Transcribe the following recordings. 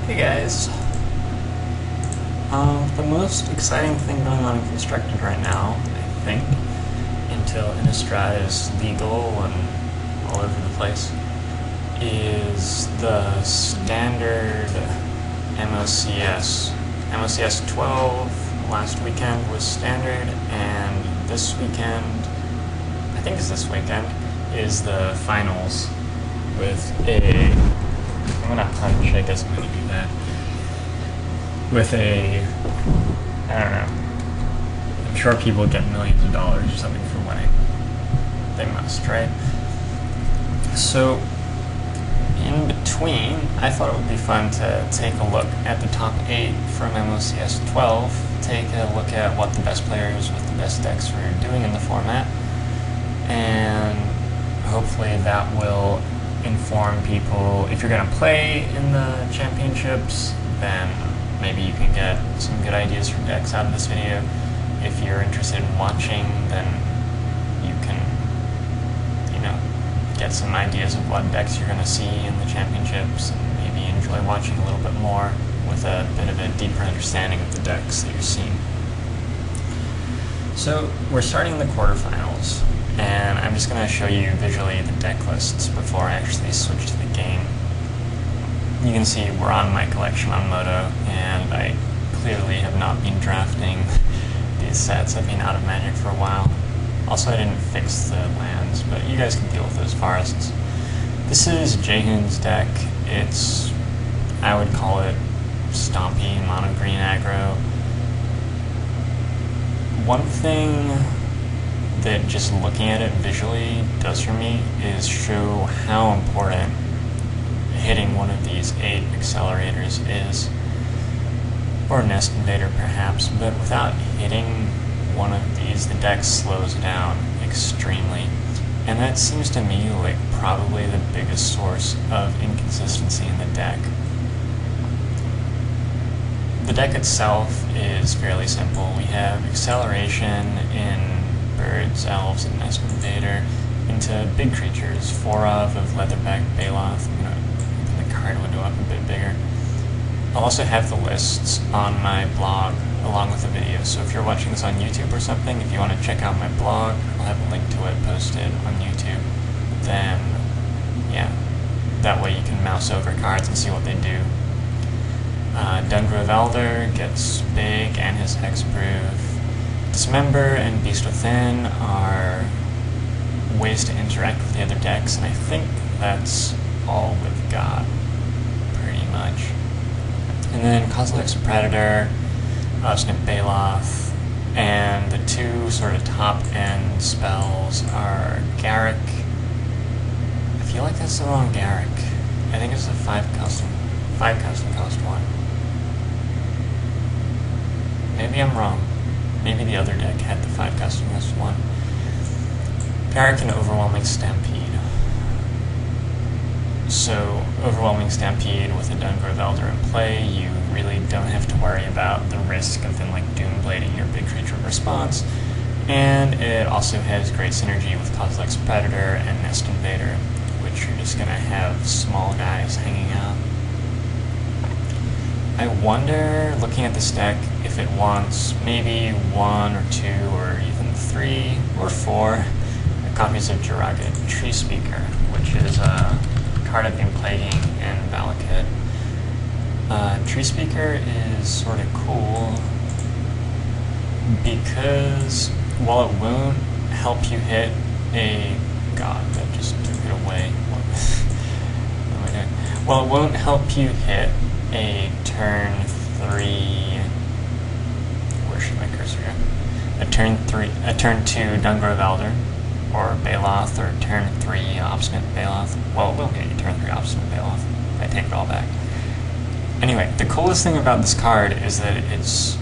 Hey guys. The most exciting thing going on in Constructed right now, I think, until Innistrad is legal and all over the place, is the standard MOCS. MOCS 12 last weekend was standard, and this weekend, I think it's this weekend, is the finals with a... I'm gonna punch, I guess I'm gonna do that. With a, I don't know, I'm sure people get millions of dollars or something for winning. They must, right? So, in between, I thought it would be fun to take a look at the top 8 from MOCS 12, take a look at what the best players with the best decks were doing in the format, and hopefully that will inform people. If you're going to play in the championships, then maybe you can get some good ideas for decks out of this video. If you're interested in watching, then you can, get some ideas of what decks you're going to see in the championships, and maybe enjoy watching a little bit more with a bit of a deeper understanding of the decks that you're seeing. So we're starting the quarterfinals, and I'm just going to show you visually the deck lists before I actually switch to the game. You can see we're on my collection on Moto, and I clearly have not been drafting these sets. I've been out of Magic for a while. Also, I didn't fix the lands, but you guys can deal with those forests. This is Jehun's deck. It's, I would call it stompy, mono green aggro. One thing that just looking at it visually does for me is show how important hitting one of these 8 accelerators is, or Nest Invader perhaps, but without hitting one of these, the deck slows down extremely. And that seems to me like probably the biggest source of inconsistency in the deck. The deck itself is fairly simple. We have acceleration in birds, elves, and Nest Invader into big creatures, 4 of Leatherback Baloth. I'm going to open the card window up a bit bigger. I'll also have the lists on my blog along with the video, so if you're watching this on YouTube or something, if you want to check out my blog, I'll have a link to it posted on YouTube. Then, yeah, that way you can mouse over cards and see what they do. Dungrove Elder gets big and his hexproof. Dismember and Beast Within are ways to interact with the other decks, and I think that's all we've got, pretty much. And then Kozilek's Predator, Snip Baloth, and the 2 sort of top-end spells are Garrick. I feel like that's the wrong Garrick. I think it's the 5 custom cost one. Maybe I'm wrong. Maybe the other deck had the 5 custom cost one. Garrick and Overwhelming Stampede. So, Overwhelming Stampede with a Dungrove Elder in play, you really don't have to worry about the risk of them Doomblading your big creature response. And it also has great synergy with Kozilek's Predator and Nest Invader, which you're just going to have small guys hanging out. I wonder, looking at this deck, if it wants maybe 1 or 2 or even 3 or 4 copies of Jiragid Tree Speaker, which is a card I've been playing in Valakut. Tree Speaker is sort of cool because while it won't help you hit a... God, that just took it away. What am I doing? While it won't help you hit a turn 3... Where should my cursor go? A turn 2 Dungrove Elder, or Baloth, or turn 3 Obstinate Baloth. Well, it will get you turn 3 Obstinate Baloth. I take it all back. Anyway, the coolest thing about this card is that it's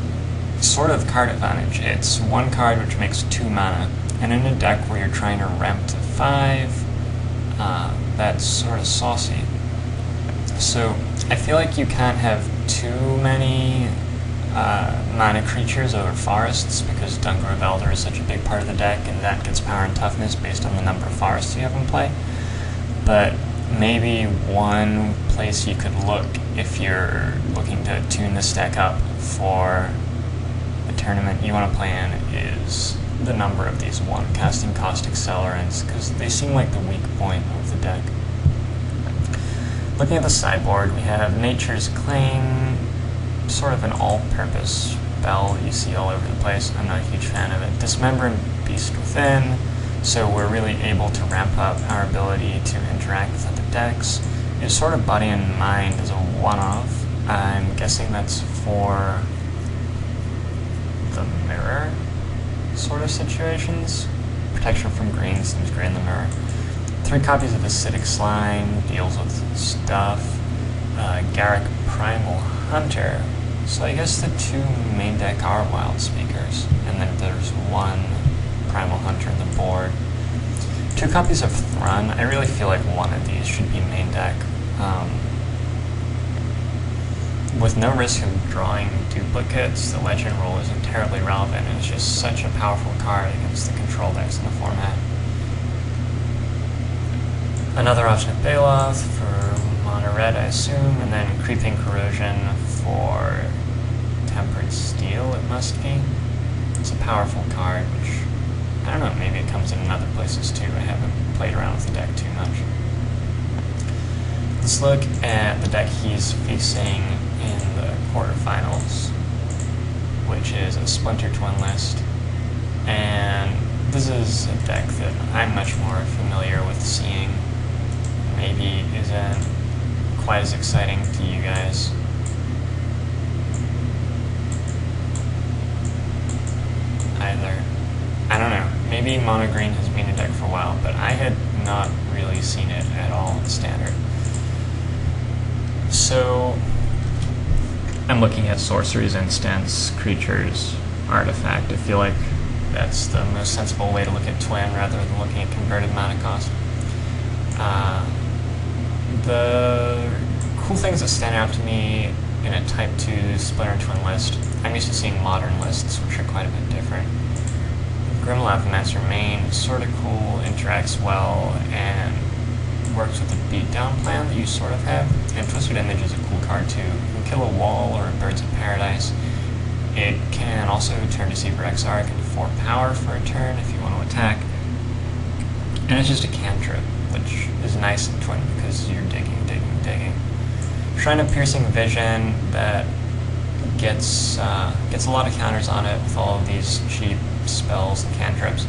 sort of card advantage. It's 1 card which makes 2 mana, and in a deck where you're trying to ramp to 5, that's sort of saucy. So I feel like you can't have too many mana creatures over forests, because Dungrove Elder is such a big part of the deck, and that gets power and toughness based on the number of forests you have in play. But maybe one place you could look if you're looking to tune this deck up for the tournament you want to play in is the number of these one casting cost accelerants, because they seem like the weak point of the deck. Looking at the sideboard, we have Nature's Claim, sort of an all-purpose spell that you see all over the place. I'm not a huge fan of it. Dismembering Beast Within, so we're really able to ramp up our ability to interact with other decks. It's sort of Body and Mind as a one-off. I'm guessing that's for the mirror sort of situations. Protection from green seems great in the mirror. 3 copies of Acidic Slime deals with stuff. Garrick Primal Hunter. So I guess the 2 main deck are Wild Speakers, and then there's 1 Primal Hunter on the board. 2 copies of Thrun. I really feel like one of these should be main deck. With no risk of drawing duplicates, the Legend rule isn't terribly relevant, and it's just such a powerful card against the control decks in the format. Another option of Baloth for Mono Red, I assume, and then Creeping Corrosion for Tempered Steel, it must be. It's a powerful card, which, I don't know, maybe it comes in other places too. I haven't played around with the deck too much. Let's look at the deck he's facing in the quarterfinals, which is a Splinter Twin list. And this is a deck that I'm much more familiar with seeing. Maybe isn't quite as exciting to you guys. Either. I don't know. Maybe Mono Green has been a deck for a while, but I had not really seen it at all in Standard. So I'm looking at sorceries, instants, creatures, artifact. I feel like that's the most sensible way to look at Twin rather than looking at converted mana cost. The cool things that stand out to me in a Type 2 Splinter Twin list, I'm used to seeing modern lists, which are quite a bit different. Grim Lavamancer main is sort of cool, interacts well, and works with the beatdown plan that you sort of have. And Twisted Image is a cool card too. You can kill a wall or a Birds of Paradise. It can also turn Deceiver Exarch into 4 power for a turn if you want to attack. And it's just a cantrip, which is nice in Twin because you're digging. Shrine of Piercing Vision that gets a lot of counters on it with all of these cheap spells and cantrips,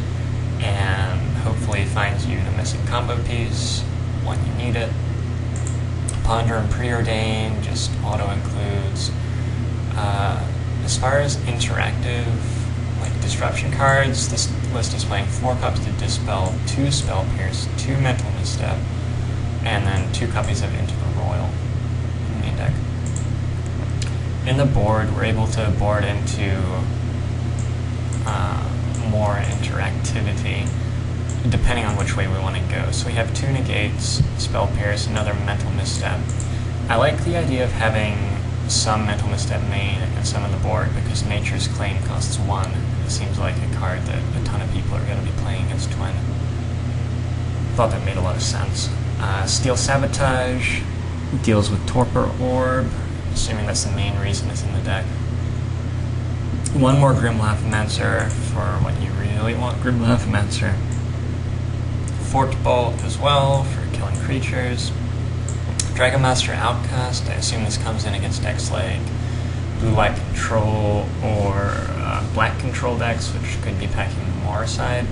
and hopefully finds you the missing combo piece when you need it. Ponder and Preordain just auto-includes. As far as interactive, like disruption cards, this list is playing 4 copies to Dispel, 2 Spell Pierce, 2 Mental Misstep, and then 2 copies of Into the Royal in the main deck. In the board, we're able to board into more interactivity depending on which way we want to go. So we have 2 negates, Spell Pierce, another Mental Misstep. I like the idea of having some Mental Misstep main and some on the board because Nature's Claim costs 1. It seems like a card that a ton of people are going to be playing against Twin. Thought that made a lot of sense. Steel Sabotage deals with Torpor Orb, assuming that's the main reason it's in the deck. 1 more Grim Lavamancer for when you really want Grim Lavamancer. Fort Bolt as well for killing creatures. Dragon Master Outcast, I assume this comes in against decks like Blue-White Control or Black Control decks, which could be packing the Moor side.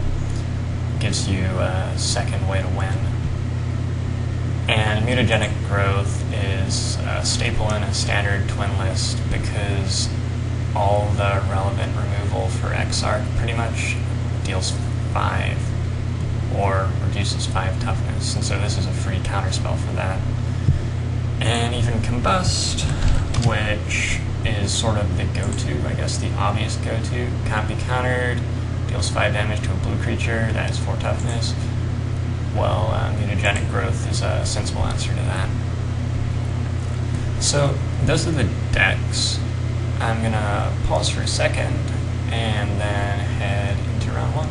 Gives you a second way to win. And Mutagenic Growth is a staple in a Standard Twin list because all the relevant removal for Exarch pretty much deals 5 or reduces 5 toughness, and so this is a free counterspell for that. And even Combust, which is sort of the go-to, I guess the obvious go-to, can't be countered, deals 5 damage to a blue creature, that is 4 toughness. Well, Mutagenic Growth is a sensible answer to that. So, those are the decks. I'm gonna pause for a second and then head into round 1.